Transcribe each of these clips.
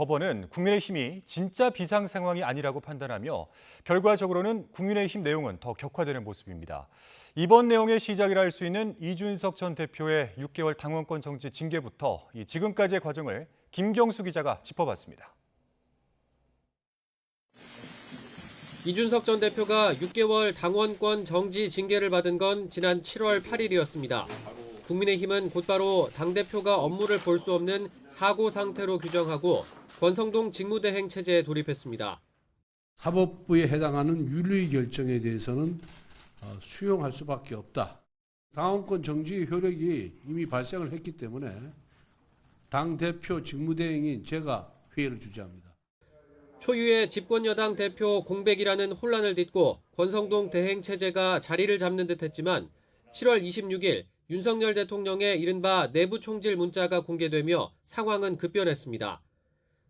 법원은 국민의힘이 진짜 비상 상황이 아니라고 판단하며 결과적으로는 국민의힘 내용은 더 격화되는 모습입니다. 이번 내용의 시작이라 할 수 있는 이준석 전 대표의 6개월 당원권 정지 징계부터 지금까지의 과정을 김경수 기자가 짚어봤습니다. 이준석 전 대표가 6개월 당원권 정지 징계를 받은 건 지난 7월 8일이었습니다. 국민의힘은 곧바로 당대표가 업무를 볼 수 없는 사고 상태로 규정하고 권성동 직무대행 체제에 돌입했습니다. 사법부에 해당하는 윤리 결정에 대해서는 수용할 수밖에 없다. 당원권 정지 효력이 이미 발생을 했기 때문에 당대표 직무대행인 제가 회의를 주재합니다. 초유의 집권여당 대표 공백이라는 혼란을 딛고 권성동 대행 체제가 자리를 잡는 듯했지만 7월 26일 윤석열 대통령의 이른바 내부 총질 문자가 공개되며 상황은 급변했습니다.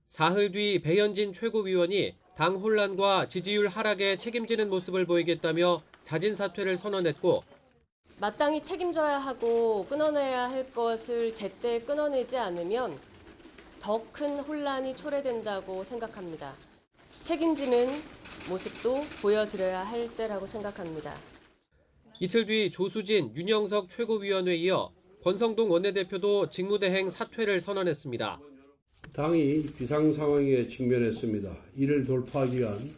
사흘 뒤 배현진 최고위원이 당 혼란과 지지율 하락에 책임지는 모습을 보이겠다며 자진 사퇴를 선언했고 마땅히 책임져야 하고 끊어내야 할 것을 제때 끊어내지 않으면 더 큰 혼란이 초래된다고 생각합니다. 책임지는 모습도 보여드려야 할 때라고 생각합니다. 이틀 뒤 조수진, 윤영석 최고위원에 이어 권성동 원내대표도 직무대행 사퇴를 선언했습니다. 당이 비상 상황에 직면했습니다. 이를 돌파하기 위한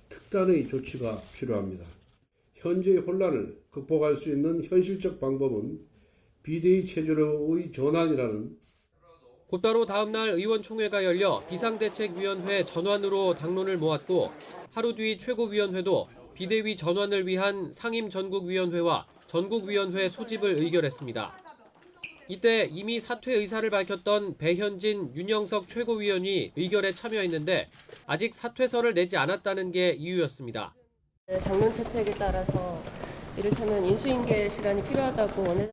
특단의 조치가 필요합니다. 현재의 혼란을 극복할 수 있는 현실적 방법은 비대위 체제로의 전환이라는 곧바로 다음 날 의원총회가 열려 비상대책위원회 전환으로 당론을 모았고 하루 뒤 최고위원회도 비대위 전환을 위한 상임전국위원회와 전국위원회 소집을 의결했습니다. 이때 이미 사퇴 의사를 밝혔던 배현진, 윤영석 최고위원이 의결에 참여했는데 아직 사퇴서를 내지 않았다는 게 이유였습니다. 당론 채택에 따라서 이를테면 인수인계 시간이 필요하다고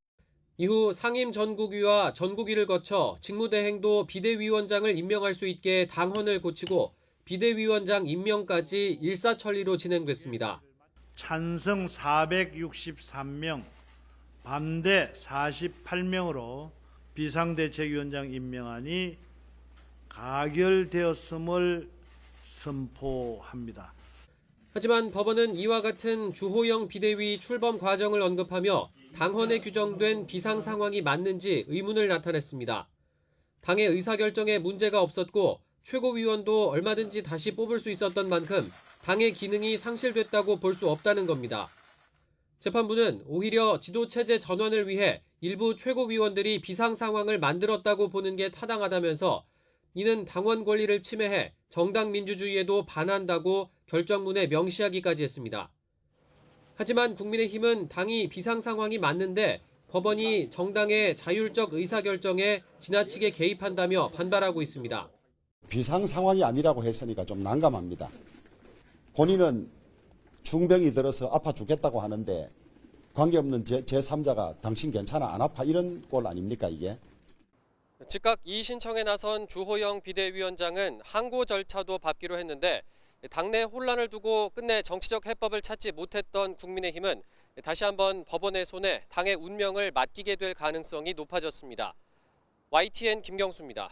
이후 상임전국위와 전국위를 거쳐 직무대행도 비대위원장을 임명할 수 있게 당헌을 고치고 비대위원장 임명까지 일사천리로 진행됐습니다. 찬성 463명, 반대 48명으로 비상대책위원장 임명안이 가결되었음을 선포합니다. 하지만 법원은 이와 같은 주호영 비대위 출범 과정을 언급하며 당헌에 규정된 비상 상황이 맞는지 의문을 나타냈습니다. 당의 의사결정에 문제가 없었고 최고위원도 얼마든지 다시 뽑을 수 있었던 만큼 당의 기능이 상실됐다고 볼 수 없다는 겁니다. 재판부는 오히려 지도체제 전환을 위해 일부 최고위원들이 비상 상황을 만들었다고 보는 게 타당하다면서 이는 당원 권리를 침해해 정당 민주주의에도 반한다고 결정문에 명시하기까지 했습니다. 하지만 국민의힘은 당이 비상 상황이 맞는데 법원이 정당의 자율적 의사결정에 지나치게 개입한다며 반발하고 있습니다. 비상 상황이 아니라고 했으니까 좀 난감합니다. 본인은 중병이 들어서 아파 죽겠다고 하는데 관계없는 제3자가 당신 괜찮아 안 아파 이런 꼴 아닙니까 이게? 즉각 이의 신청에 나선 주호영 비대위원장은 항고 절차도 밟기로 했는데 당내 혼란을 두고 끝내 정치적 해법을 찾지 못했던 국민의힘은 다시 한번 법원의 손에 당의 운명을 맡기게 될 가능성이 높아졌습니다. YTN 김경수입니다.